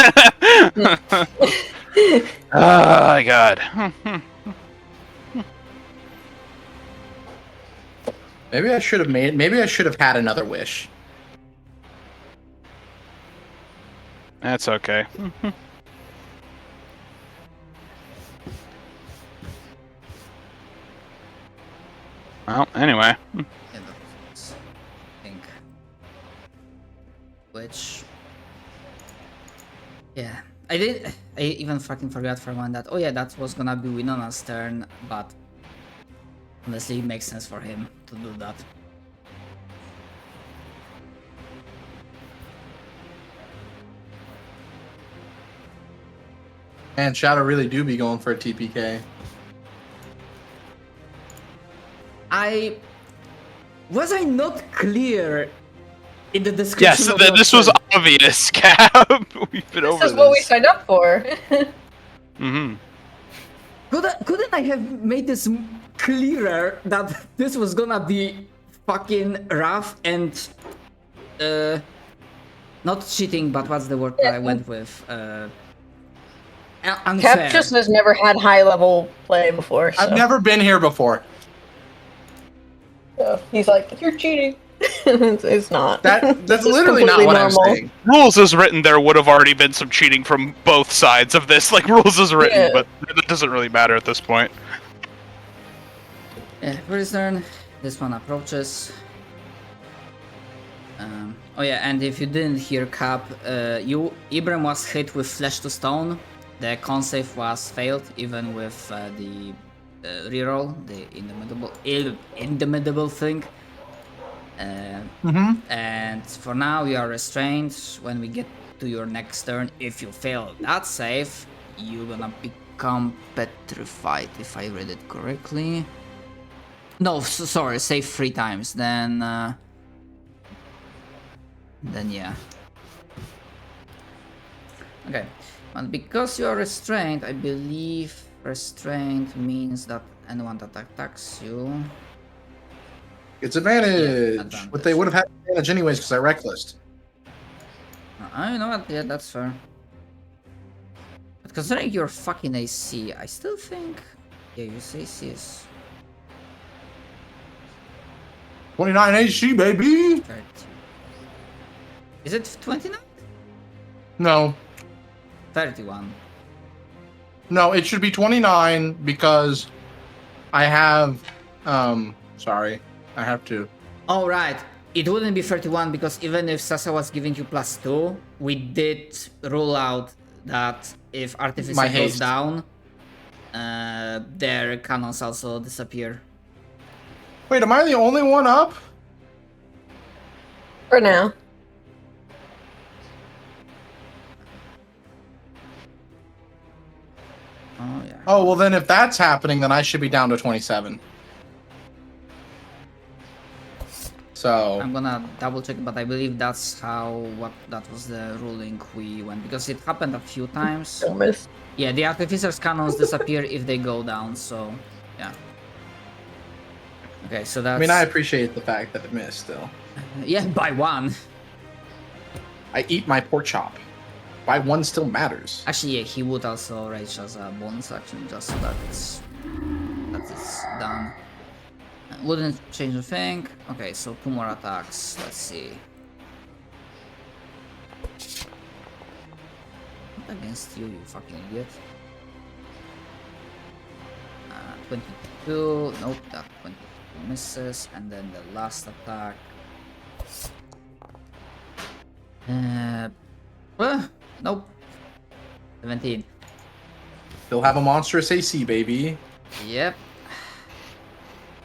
Oh my god. Maybe I should have made. Maybe I should have had another wish. That's okay. Well, anyway. Yeah, that's, I think. Which. Yeah. I even fucking forgot for one that. Oh yeah, that was gonna be Winona's turn, but honestly, it makes sense for him to do that. Man, Shadow really do be going for a TPK. Was I not clear in the description? Yes, of your this was turn? obvious, Cap. We've been over This this. is what we signed up for. Mm-hmm. Couldn't I have made this clearer that this was gonna be fucking rough and not cheating, but what's the word that I went with? Unfair. Cap just has never had high level play before. So. I've never been here before. So he's like, you're cheating. it's not. That's This is literally not completely what normal. I'm saying. Rules as written, there would have already been some cheating from both sides of this. Like, rules as written, Yeah. but that doesn't really matter at this point. Yeah, first turn, this one approaches. Oh yeah, and if you didn't hear Cap, Ibrahim was hit with Flesh to Stone. The con save was failed, even with the reroll, the indomitable thing. And for now, you are restrained. When we get to your next turn, if you fail that save, you're gonna become petrified, if I read it correctly. No, sorry, save 3 times. Then yeah. Okay, and because you are restrained, I believe restrained means that anyone that attacks you. It's advantage. Yeah, advantage. But they would have had advantage anyways because I reckless. You know what? Yeah, that's fair. But considering your fucking AC, I still think. Yeah, your AC is 29 AC, baby. 30. Is it 29? No, 31. no, it should be 29 because I have. Sorry, I have to. Oh, right. It wouldn't be 31 because even if Sasa was giving you +2, we did rule out that if Artificer My goes haste. down, their cannons also disappear. Wait, am I the only one up? For now. Oh, yeah. Oh, well, then if that's happening, then I should be down to 27. So, I'm gonna double check, but I believe that was the ruling we went, because it happened a few times. Dumbest. Yeah, the Artificer's cannons disappear if they go down, so yeah. Okay, so that's... I mean, I appreciate the fact that it missed still. Yeah, by 1. I eat my pork chop. By 1 still matters. Actually, yeah, he would also rage as a bonus action, just so that it's done. Wouldn't change a thing. Okay, so 2 more attacks. Let's see. Not against you, you fucking idiot. 22. Nope, that 22 misses. And then the last attack. Nope. 17. They'll have a monstrous AC, baby. Yep.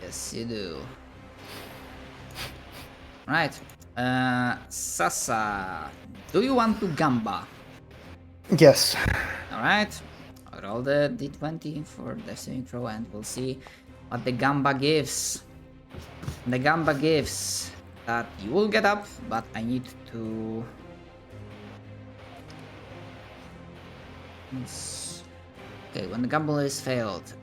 Yes, you do. Right. Sasa, do you want to gamba? Yes. Alright. I'll roll the d20 for the saving throw and we'll see what the gamba gives. The gamba gives that you will get up, but I need to... Okay, when the gamble is failed.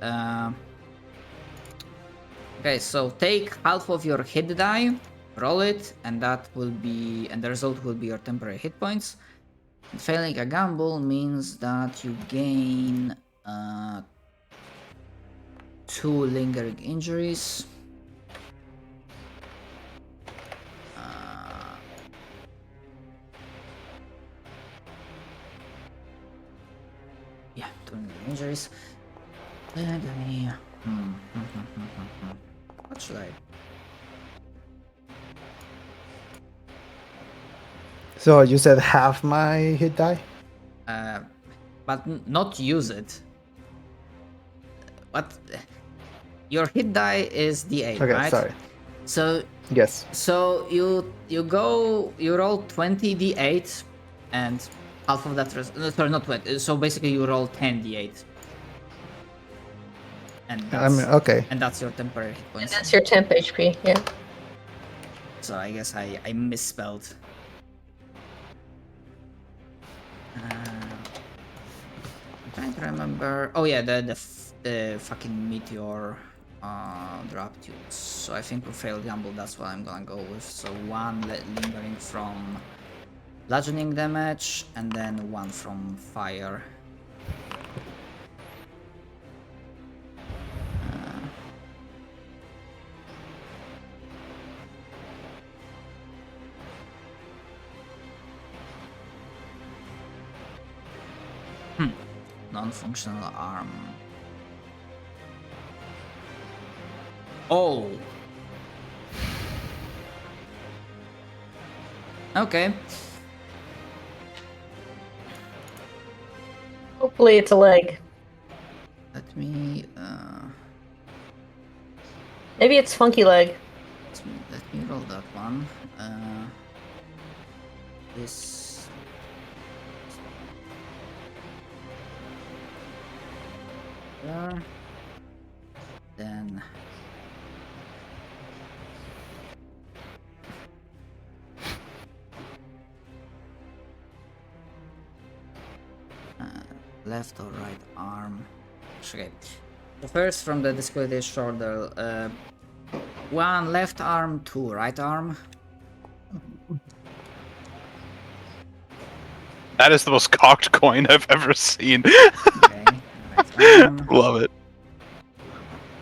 Okay, so take half of your hit die, roll it, and that will be, and the result will be your temporary hit points. And failing a gamble means that you gain 2 lingering injuries. Yeah, 2 lingering injuries. What should I? So you said half my hit die? But not use it. What? Your hit die is d8, Okay, right? sorry. So Yes. so you roll 20 d8, and half of that. Sorry, not 20. So basically, you roll 10 d8. And that's, okay. and that's your temporary hit points. That's your temp HP, yeah. So I guess I misspelled. I'm trying to remember. Oh yeah, the fucking meteor dropped you. So I think we failed gamble. That's what I'm gonna go with. So 1 lingering from bludgeoning damage, and then 1 from fire. Non-functional arm. Oh. Okay. Hopefully it's a leg. Let me Maybe it's funky leg. let me roll that one. This. There. Then. Left or right arm. Okay. So first from the disability shoulder. One left arm, two right arm. That is the most cocked coin I've ever seen. Okay. Right arm. Love it.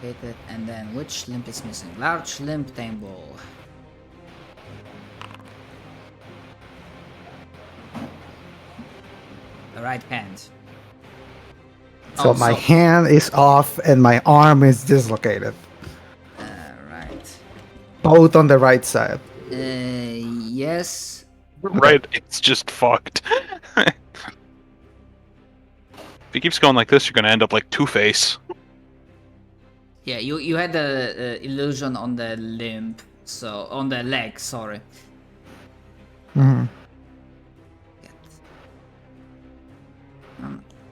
Hit it, and then which limb is missing? Large limb table. The right hand. So my Also- hand is off and my arm is dislocated. Right. Both on the right side. Yes. Right, it's just fucked. If he keeps going like this, you're gonna end up like Two-Face. Yeah, you had the illusion on the limb, so on the leg. Sorry. Mhm.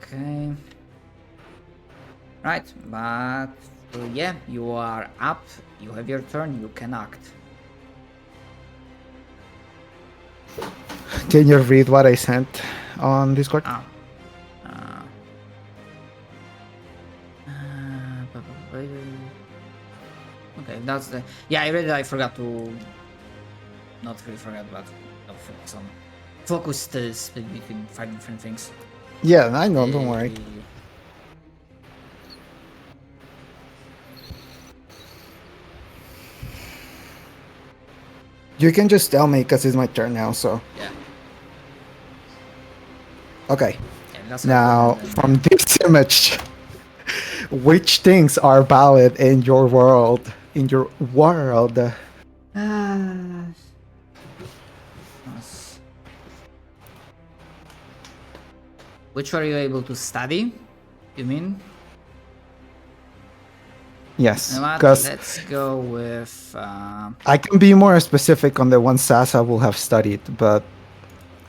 Okay. Right, but yeah, you are up. You have your turn. You can act. Can you read what I sent on Discord? Ah. Okay, that's the. Yeah, I really I forgot to. Not really forgot, but I'll focus on. Focus the split between 5 different things. Yeah, I know, don't worry. You can just tell me because it's my turn now, so. Yeah. Okay. Yeah, that's Now, good. from this image, which things are valid in your world? In your world? Yes. Which were you able to study? You mean? Yes, You know what? because Let's go with. I can be more specific on the one Sasa will have studied, but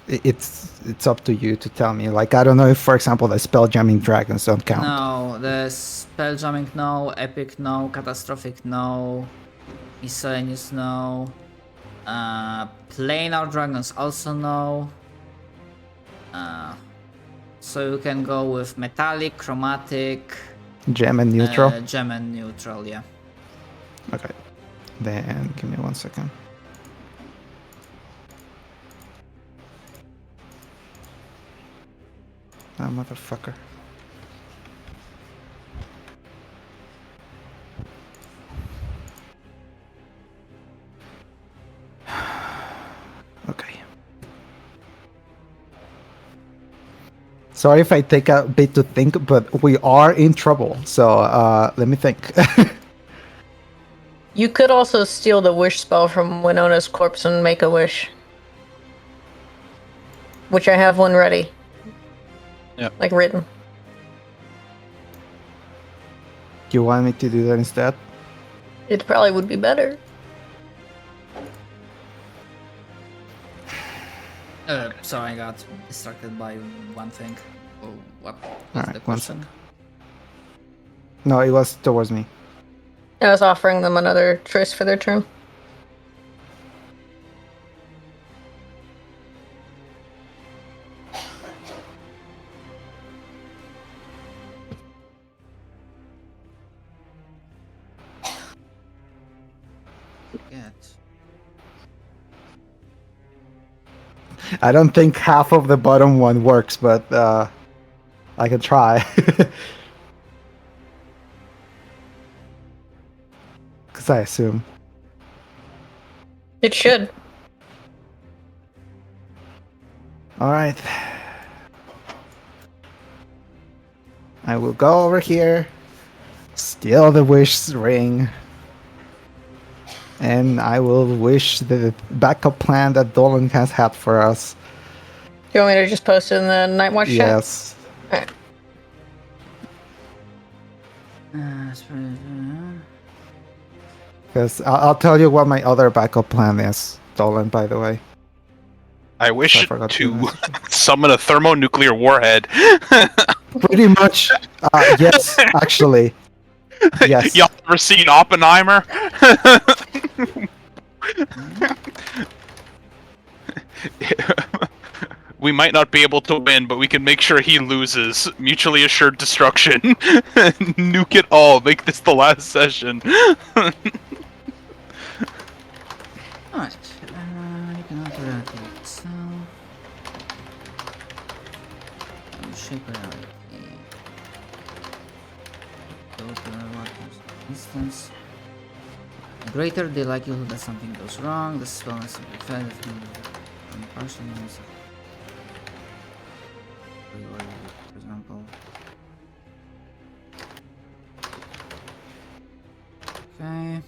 it's up to you to tell me. Like, I don't know if, for example, the spell jamming dragons don't count. No, the spell jamming no, epic no, catastrophic no, miscellaneous no, planar dragons also no. So you can go with metallic, chromatic, Gem and neutral. gem and neutral, yeah. Okay. Then give me 1 second. Ah, motherfucker. Okay. Sorry if I take a bit to think, but we are in trouble. So let me think. You could also steal the wish spell from Winona's corpse and make a wish. Which I have one ready. Yep. Like written. You want me to do that instead? It probably would be better. Sorry, I got distracted by one thing. Oh, what was Alright, the one question? No, it was towards me. I was offering them another choice for their turn. Get. I don't think half of the bottom one works, but I can try. Because I assume. It should. Alright. I will go over here, steal the wish ring, and I will wish the backup plan that Dolan has had for us. Do you want me to just post it in the Night Watch chat? Yes. Alright. Because I'll tell you what my other backup plan is, Dolan, by the way. I wish I forgot to to summon a thermonuclear warhead. Pretty much, yes, actually. Yes. Y'all ever seen Oppenheimer? We might not be able to win, but we can make sure he loses. Mutually assured destruction. Nuke it all. Make this the last session. Alright, you can interact with itself. Shape reality. Go to what instance. The greater the likelihood that something goes wrong, the spell is simplified from partial means. For example. Okay.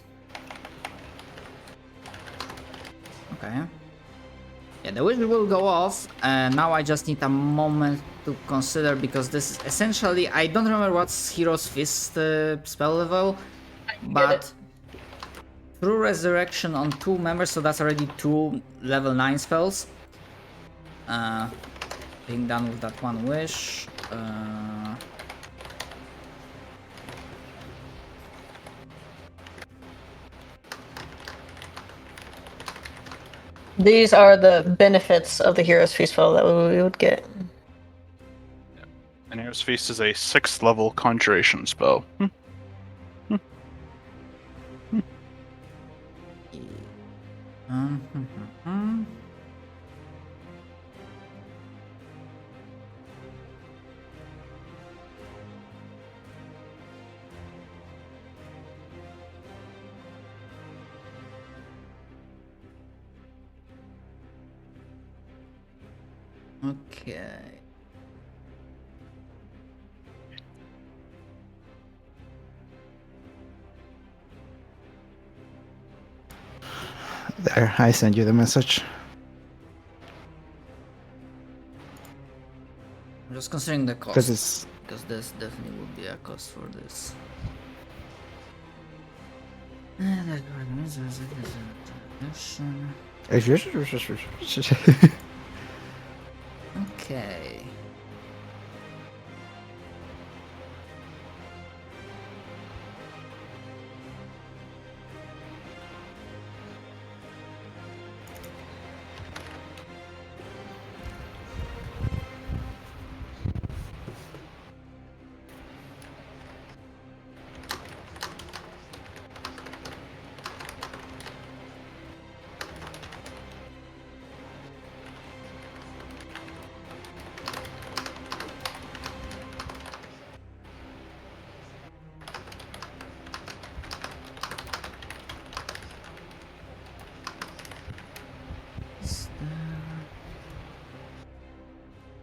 Okay. Yeah, the wizard will go off, and now I just need a moment to consider because this is essentially, I don't remember what's Hero's Fist spell level, but through resurrection on 2 members, so that's already 2 level 9 spells. Being done with that one wish. These are the benefits of the Hero's Feast spell that we would get. And Hero's Feast is a 6th level conjuration spell. Okay. There, I send you the message. I'm just considering the cost. Because this definitely would be a cost for this. Okay.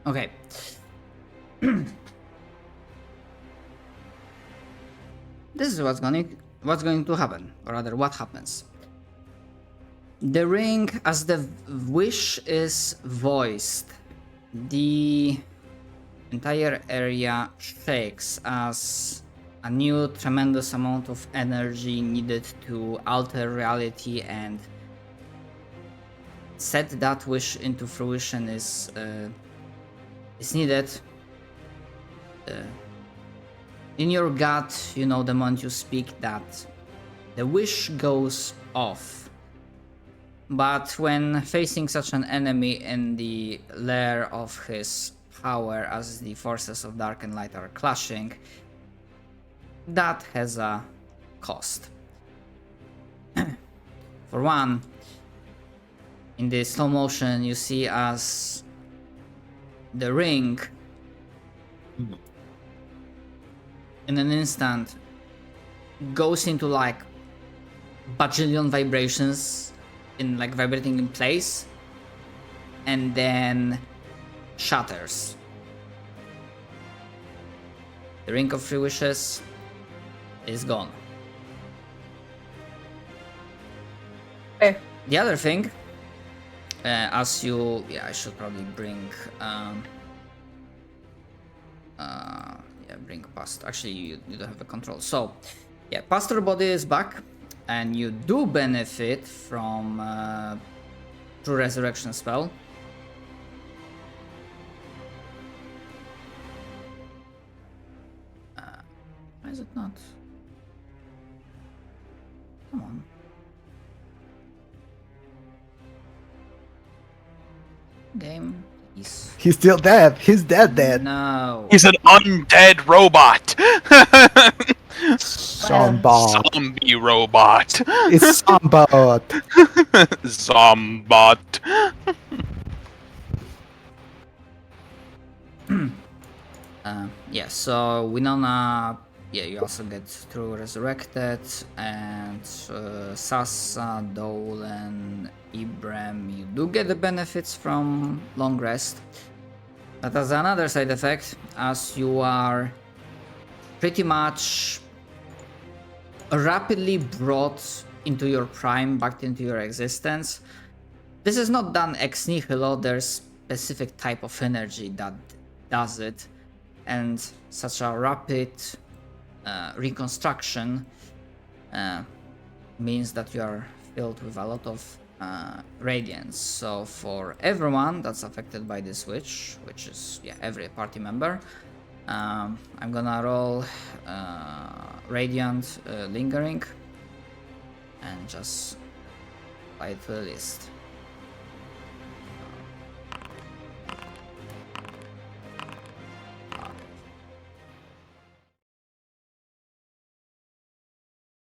Okay. This is what's going to happen, or rather what happens. The ring, as the wish is voiced, the entire area shakes as a new tremendous amount of energy needed to alter reality and set that wish into fruition is needed. In your gut, you know the moment you speak that the wish goes off. But when facing such an enemy in the lair of his power as the forces of dark and light are clashing, that has a cost. For one, in the slow motion you see as the ring in an instant goes into like bajillion vibrations in like vibrating in place and then shatters. The Ring of Three Wishes is gone. Okay. The other thing, as you, I should probably bring, bring past. Actually, you don't have a control. So, Pastor Body is back, and you do benefit from True Resurrection spell. Why is it not? Come on. Game, please. He's still dead. He's dead. No. He's an undead robot. Zombot. Zombie robot. It's Zombot. Zombot. So Winona, you also get through Resurrected, and Sasa, Dolan, Ibrahim, you do get the benefits from Long Rest. But as another side effect, as you are pretty much rapidly brought into your prime, back into your existence, this is not done ex nihilo, there's specific type of energy that does it, and such a rapid reconstruction means that you are filled with a lot of radiance. So for everyone that's affected by this switch, which is every party member, I'm gonna roll Radiant Lingering and just apply it to the list.